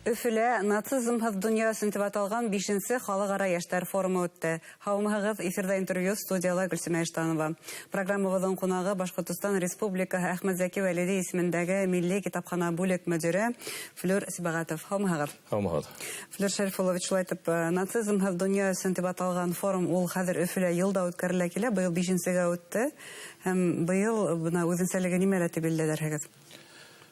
Өфіле нацизмһыз дөнья өсөн дип аталган 5-нче халыкара яшьләр форумы үтте. Һаумыгыз, эфирда интервью, студияла Гөлсемә Эштанова. Программабызның кунагы Башкортстан Республикаһы Әхмәтзәки Вәлиди исемендәге Милли китапхана бүлек мөдире Флүр Сибагатов. Һаумыгыз. Һаумыгыз. Флүр Шәрифуллович, шулай итеп, нацизмһыз дөнья өсөн дип аталган форум ул хәзер Өфелә елда үткәрелә килә. Быел 5-нчегә үтте. Һәм быел буна үзенчәлеге нимәлә дип билгеләрһегез?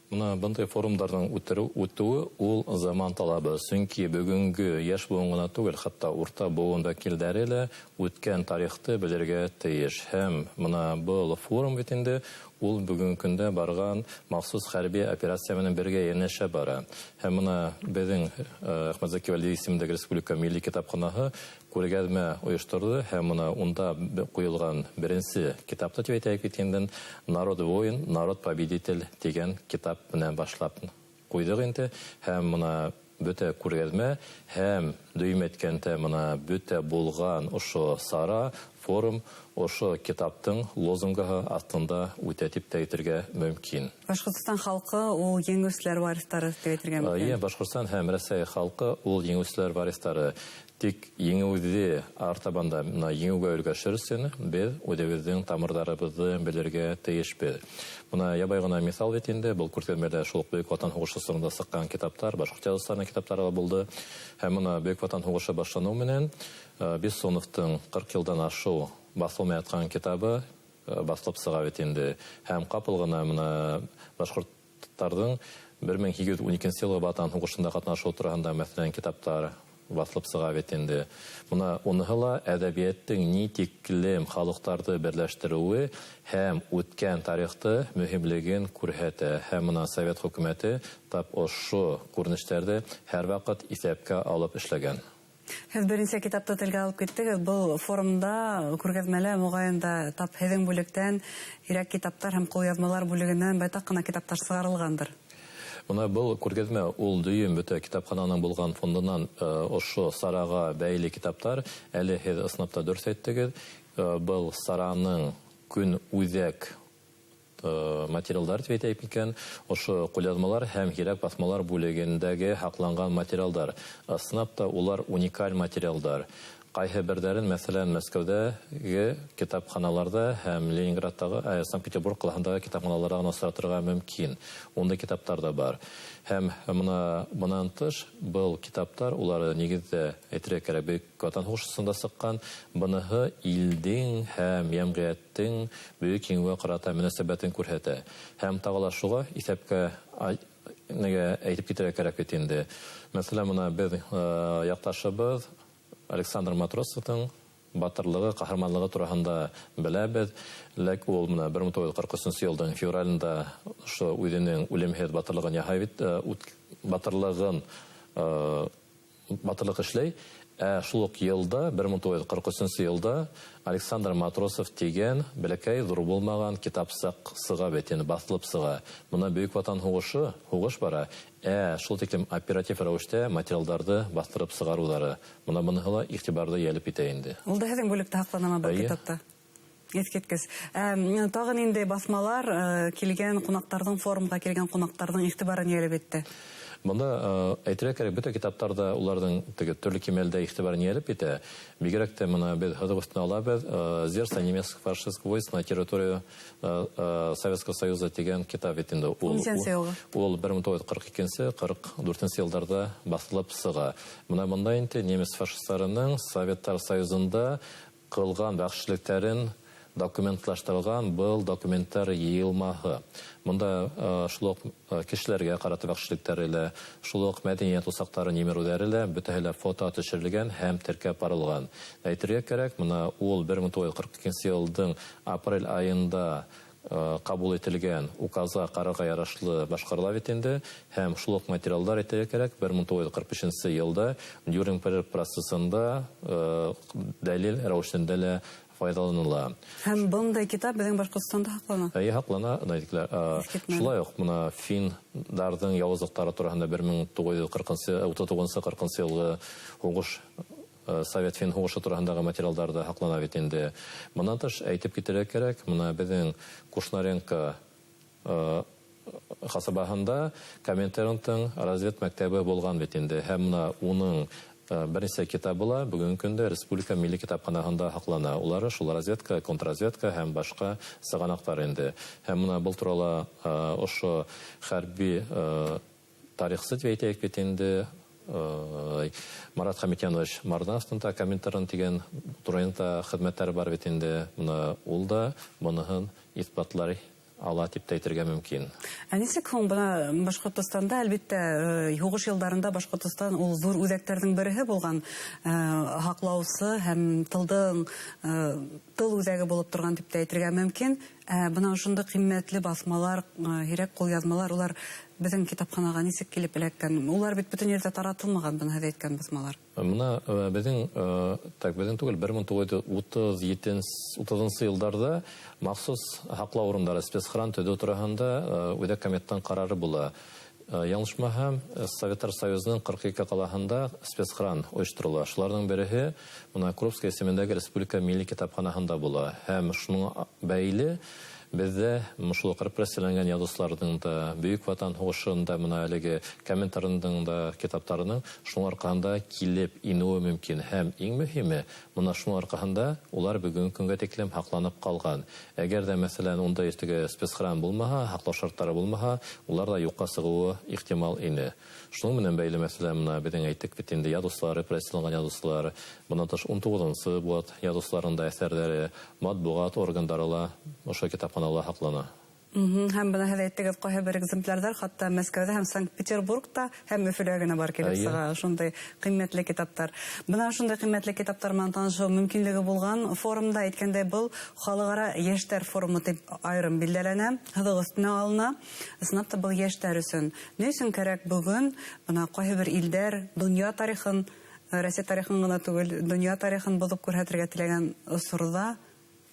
Мына бындай форумдарның үтүе ул заман талабы. Чөнки бүгенге яшь буын гына түгел, хәтта урта буын вәкилләре лә үткән тарихты белергә тиеш. Һәм мына бу форум бит инде ул бүгенге көндә барган махсус хәрби операция менән бергә янәшә бара. Һәм мына безнең Әхмәтзәки Вәлиди исемендәге Республика Милли китапханаһы күргәзмә оештырды. Һәм мына унда куелган беренче китапта дип әйтәйек бит инде Народ воин, народ победитель дигән китап менән башлап куйдык инде. Һәм мына бөтә күргәзмә һәм дөйм әйткәндә мына бөтә булган ошо сара форум ошо китаптың лозунгы астында үтә дип әйтергә мөмкин. Башкортстан халкы ул еңүчеләр варислары дип әйтергә мөмкин. Башкортстан һәм Россия халкы ул еңүчеләр варислары. Тик еңүде артабанда еңүгә өлгәшерсен, без үдебезнең тамырларыбызны белергә тиешбез. Мына ябай гына мисал бит инде, бу күргәзмәдә шул Бөек Ватан сугышы сырында сыккан китаптар, башка язышларның китаплары булды. Һәм мына Бөек Ватан сугышы башлану менән Бессоновтың 40 елдан ашу басылмай аткан китабы басылып чыга бит инде. Һәм капыл гына мына башкортларның 1212 елгы Ватан сугышында катнашу турында мәсәлән китаптар басылып чыга бит инде. Мына уныгыла әдәбияттың ни тиклем халыкларны берләштерүе һәм үткән тарихты мөһимлеген күрһәтә. Һәм мына Совет хөкүмәте тап ошо күренешләрне һәр вакыт исәпкә алып эшләгән. Һез беренче китапты телгә алып киттегез. Бу форумда күргәзмәләр мугаенда тап һеҙҙең бүлектән ирек китаптар һәм ҡулъяҙмалар бүлегенән байтаҡ ҡына китаптар сығарылғандыр. Мына был күргәзмә ул дөйем бөтә китапхананың булган фондынан ошо сарага бәйле китаптар. Әле һеҙ ысынлап та дөрөс әйттегеҙ. Был сараның көн үҙәк материалдар дип әйтәйек икән, ошо ҡулъяҙмалар һәм һирәк баҫмалар бүлегендәге һаҡланған материалдар. Ысынлап та улар уникаль материалдар. Ҡайһы берҙәрен, мәсәлән, Мәскәүҙәге китапханаларда һәм Ленинградтағы, Санкт-Петербург ҡалаһындағы китапханаларда ғына осратырға мөмкин. Ундай китаптар да бар. Һәм бынан тыш, был китаптар, улар нигеҙҙә әйтергә кәрәк, Бөйөк Ватан һуғышында сыҡҡан, быныһы илдең һәм йәмғиәттең бөйөк еңеүгә ҡарата мөнәсәбәтен күрһәтә. Һәм тағы шуға иҫәпкә әйтеп китергә кәрәк бит инде. Мәсәлән, бына беҙ яҡташыбыҙ Александр Матросовтың батырлығы, ҡаһарманлығы тураһында беләбеҙ. Ләкин ул 1943 йылдың февралендә үҙенең үлемһеҙ батырлығын яһай бит, батырлыҡ эшләй. Шул уҡ йылда, 1943 йылда Александр Матросов тигән бәләкәй ҙур булмаған китап сыға бит, басылып сыға. Бына Бөйөк Ватан һуғышы, һуғыш бара. Шул тиклем оператив рәүештә материалдарҙы бастырып сығарыуҙары. Бына быныһы ла иғтибарҙы йәлеп итә инде. Ул да һеҙҙең бүлектә һаҡланама был китапта. Иҫкерткес. Тағын инде басмалар килгән ҡунаҡтарҙың, форумға килгән ҡунаҡтарҙың иғтибарын йәлеп итте. Бында әйтергә кәрәк, бөтә китаптарда уларҙың төрлө кимәлдә иғтибарын йәлеп итә. Бигерәк тә мына беҙ һыҙыҡ өҫтөнә алабыҙ «Зверство немецких фашистских войск на территорию Советского Союза» тигән китап бит инде. Ул 1942-44 йылдарда басылып сыға. Мына бында инде немец фашисттарының Советтар Союзында ҡылған бәхшелектәрен документлаштырылған был документтар йыйылмаһы. Бында шул уҡ кешеләргә ҡарата бәхшелектәре лә, шул уҡ мәҙәниәт усаҡтары нимереүҙәре лә бөтәһе лә фото төшөрөлгән һәм теркәп барылған. Әйтергә кәрәк, мына ул 1942 йылдың апрель айында ҡабул ителгән указға ҡарарға ярашлы башҡарыла бит инде. Һәм шул уҡ материалдар әйтергә кәрәк, 1945 йылда Нюрнберг процесында дәлил рәүешендә лә файдаланыла. Һәм бындай китап беҙҙең Башҡортостанда һаҡлана? Һаҡлана. Шулай уҡ мына финндарҙың яуызлыҡтары тураһында 1939-40 йылғы һуғыш Совет-фин һуғышы тураһындағы материалдарда һаҡлана бит инде. Бынан тыш әйтеп китергә кәрәк, мына беҙҙең Кушнаренко хасабаһында Коминтернтың развед мәктәбе булган бит инде. Һәм менә уның берничә китабы бүгенге көндә Республика милли китапханасында һаклана. Улары шул разведка, контрразведка һәм башка сыганактар инде. Һәм менә бул туралы ошо хәрби тарихсыз дип әйтәйек бит инде. Марат Хамитянович Мардановтың да Коминтерн дигән турында хезмәтләре бар бит инде. Менә ул да моныһын исбатлар ала дип әйтергә мөмкин. Нисек һуң бына Башкортостанда, әлбиттә, һугыш елларында Башкортостан ул зур үзәкләрнең береһе булган, һаклаусы һәм тыл үзәге булып торган дип әйтергә мөмкин. Бына шундый кыйммәтле басмалар, һирәк кулъязмалар, улар безнең китапханага нисек килеп эләккән? Улар бит бөтен ердә таратылмаган, бына һез әйткән басмалар. Менә безнең түгел 1930 елларда махсус һаклау урыннары спецхран төзү турында Үзәк комитеттан карары була. Yanlışmaham, Советтар Союзының 42 калаһында спецхран оештырыла. Шуларның береһе мына Крупская исемендәге Республика милли китапханасында була. Һәм шуның бәйле бездә шул репрессияләнгән язучыларның да Бөек Ватан һугышында мына әлеге Коминтернның да китапларының шуның аркасында килеп инүе мөмкин. Һәм иң мөһиме, мына шуның аркасында улар бүгенге көнгә тиклем һакланып калган. Әгәр дә мәсәлән унда иртәгә спецхран булмаһа, һаклау шартлары булмаһа, улар да юкка сыгуы ихтимал ине. Шуның менән бәйле мәсәлән мына безнең әйттек бит инде язучылар, репрессияланган язучылар, бунан тыш 19-нчы бут язучыларында әсәрләре, матбугат органнары ошо китапханала һаклана. Һәм бына һез әйттегез, кайһы бер экземплярдар хатта Мәскәүдә һәм Санкт-Петербургта һәм Өфөдә генә бар килеп сыга шундый кыйммәтле китаптар. Бына шундый кыйммәтле китаптар белән танышу мөмкинлеге булган форумда әйткәндәй бу халыкара яшьтәр форумы дип аерым билдәләнә, һыдык өстенә алына. Ысынлап та бу яшьтәр өчен ни өчен кирәк бүген бына кайһы бер илдәр дөнья тарихын, Россия тарихын гына түгел, дөнья тарихын булып күрһәтергә теләгән усурда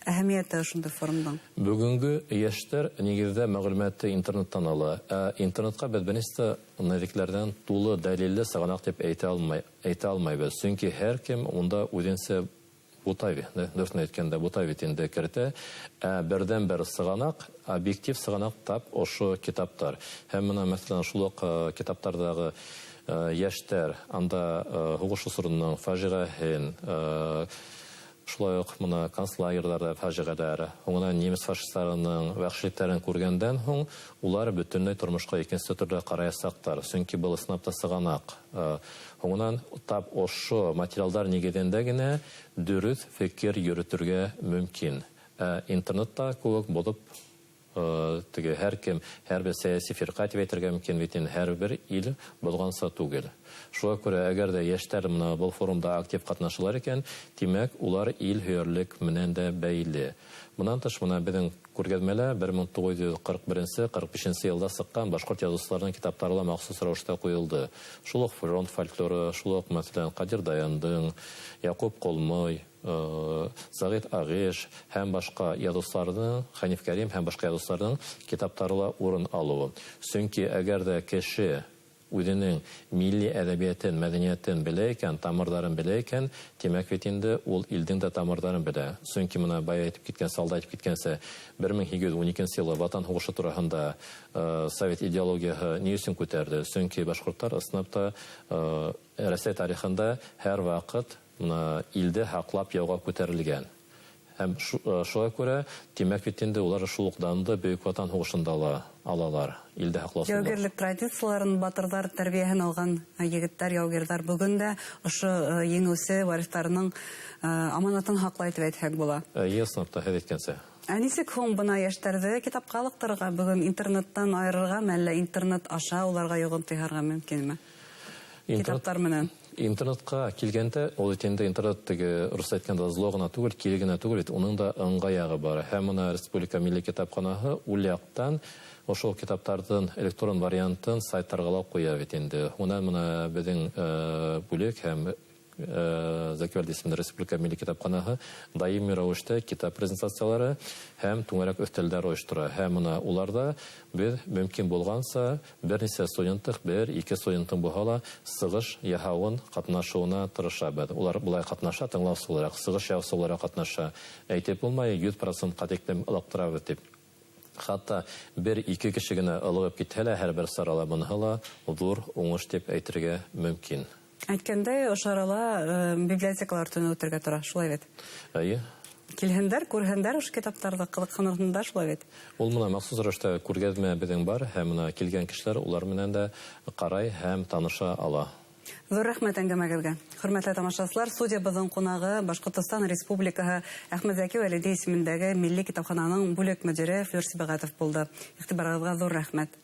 әһәмияте шундый форумның. Бүгенге яшьтәр нигездә мәгълүматты интернеттан ала. Интернетка безбенистә нәрикләрдән тулы дәлилле сыганак дип әйтә алмайбыз. Чөнки һәркем унда үзенчә бутави, дөресен әйткәндә бутави инде кертә. Бердән-бер сыганак, объектив сыганак тап ошо китаптар. Һәм менә мәсәлән шул китаптардагы яшьтәр анда һугыш усурының фаҗигаһен, шулай ук мына концлагерларда фаҗигалар, уңынан немец фашистларының вәхшилектәрен күргәндән һуң, улар бөтенләй тормышка икенче төрле караячаклар. Чөнки был снапта сыганак. Уңынан тап ошо материалдар нигезендә генә дөрес фикер йөртергә мөмкин. Интернетта күп булып теге һәркем һәрбер сәяси фирка дип әйтергә мөмкин бит инде һәрбер ил булганса түгел. Шуңа күрә әгәр дә яшьтәр менә бу форумда актив катнашалар икән, димәк улар ил һөярлек менән дә бәйле. Моннан тыш менә безнең күргәзмәләр 1941-45 елда сыккан башкорт язучыларының китаплары махсус рәвештә куелды. Шул ук фронт фольклоры, шул ук мәсәлән Кадир Даяндың, Якуб Колмой, Сагит Агеш һәм башка язучыларның, Ханиф Кәрим һәм башка язучыларның китапларында урын алуы. Чөнки әгәр дә кеше үзенең милли әдәбиятын, мәдәниятен белә икән, тамырларын белә икән, димәк бит инде ул илдән дә тамырларын белә. Чөнки менә бая әйтеп киткән, солдат әйтеп киткәнсә, 1212 елда Ватан һугышы турында совет идеологияһы ни өчен күтәрде? Чөнки башкортлар ысынапта Россия тарихында һәр вакыт илде һаклап яуга күтәрелгән. Һәм шуңа күрә димәк бит инде улар шул ук данды Бөек Ватан һугышында алалар, илде һаклаусылар. Яугирлек традицияларын, батырлар тәрбияһен алган егетләр, яугирлар бүген дә ошо еңүсе варисларының аманатын һаклай дип әйтсәк була. Ясынапта һәр әйткәнсә. Нисек һуң бына яшьтәрҙе китапка алыктырырга, бүген интернеттан айырырга, әллә интернет аша уларга йогын тыйгарга мөмкинме? Китаптар менән. Интернетка килгәндә, ул инде интернеттәге рус әйткәндә злогына түгел, килгәнә түгел, уның да ыңгаягы бар. Һәм менә Республика милли китапханасы ул яктан ошол китаптардын электрон вариантын сайттарга куя бит инде. Унан менә безнең бүлек һәм Закирвалд исемле Республика милли китапханасы даими рәвештә китап презентациялары һәм түңәрәк өстәлләр оештыра. Һәм менә уларда без мөмкин булганса берничә студенттык, бер-ике студенттың булһа сыгыш яһауын катнашуына тырышабыз. Улар булай катнаша, тыңлаусылар, сыгыш яһаусылар катнаша. Әйтеп булмай 100% катеклем алыктырабыз дип. Хатта бер-ике кеше генә ылыгып китһә, һәрбер сарала моныһы зур уңыш дип әйтергә мөмкин. Әйткәндәй, ошарала библиотекалар төне үтәргә тора, шулай бит. Әйе. Килһендәр, күрһендәр уш китаптарда, кызыксынырсындар, шулай бит. Ул менә махсус рәвештә күргәзмә безнең бар, һәм менә килгән кешеләр улар менән дә карай һәм таныша ала. Зур рәхмәт әңгәмәгезгә. Хөрмәтле тамашачылар, студиябызның кунагы Башкортстан Республикаһы Әхмәт Зәки Вәлиди исемендәге Милли китапхананың бүлек мөдире Флүр Сибагатов булды. Игътибарыгызга зур рәхмәт.